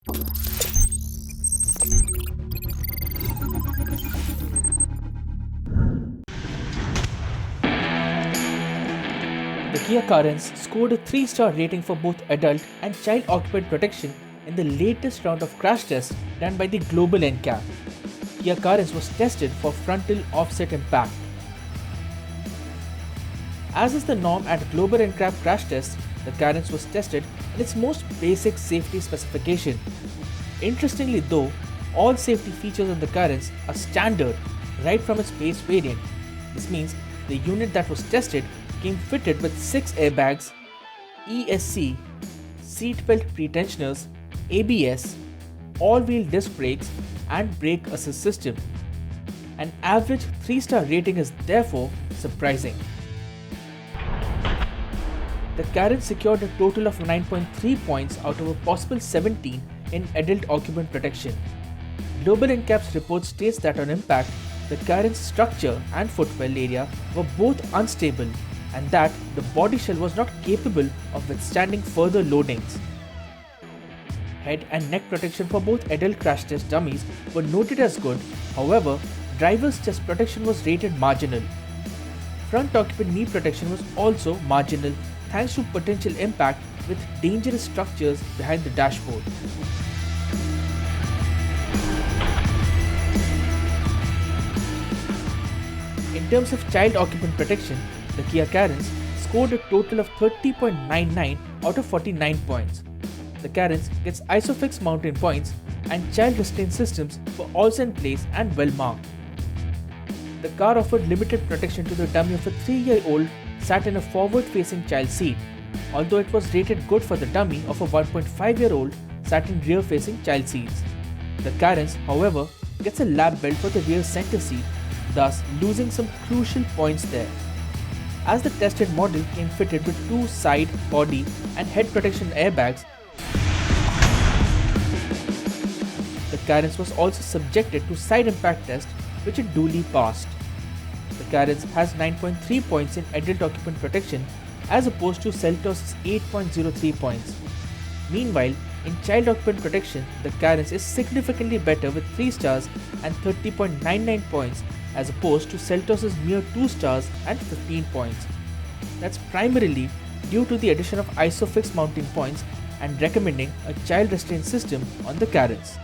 The Kia Carens scored a 3-star rating for both adult and child occupant protection in the latest round of crash tests done by the global NCAP. Kia Carens was tested for frontal offset impact. As is the norm at global NCAP crash tests, the Carens was tested in its most basic safety specification. Interestingly though, all safety features on the Carens are standard right from its base variant. This means the unit that was tested came fitted with 6 airbags, ESC, seatbelt pretensioners, ABS, all-wheel disc brakes and brake assist system. An average 3-star rating is therefore surprising. The Carens secured a total of 9.3 points out of a possible 17 in adult occupant protection. Global NCAP's report states that on impact, the Carens structure and footwell area were both unstable and that the body shell was not capable of withstanding further loadings. Head and neck protection for both adult crash test dummies were noted as good, however, driver's chest protection was rated marginal. Front occupant knee protection was also marginal thanks to potential impact with dangerous structures behind the dashboard. In terms of child occupant protection, the Kia Carens scored a total of 30.99 out of 49 points. The Carens gets ISOFIX mounting points and child restraint systems were also in place and well marked. The car offered limited protection to the dummy of a 3-year-old sat in a forward-facing child seat, although it was rated good for the dummy of a 1.5-year-old sat in rear-facing child seats. The Carens, however, gets a lap belt for the rear center seat, thus losing some crucial points there. As the tested model came fitted with 2 side, body and head protection airbags, the Carens was also subjected to side impact test, which it duly passed. The Carens has 9.3 points in adult occupant protection as opposed to Seltos' 8.03 points. Meanwhile, in child occupant protection, the Carens is significantly better with 3 stars and 30.99 points as opposed to Seltos' mere 2 stars and 15 points. That's primarily due to the addition of ISOFIX mounting points and recommending a child restraint system on the Carens.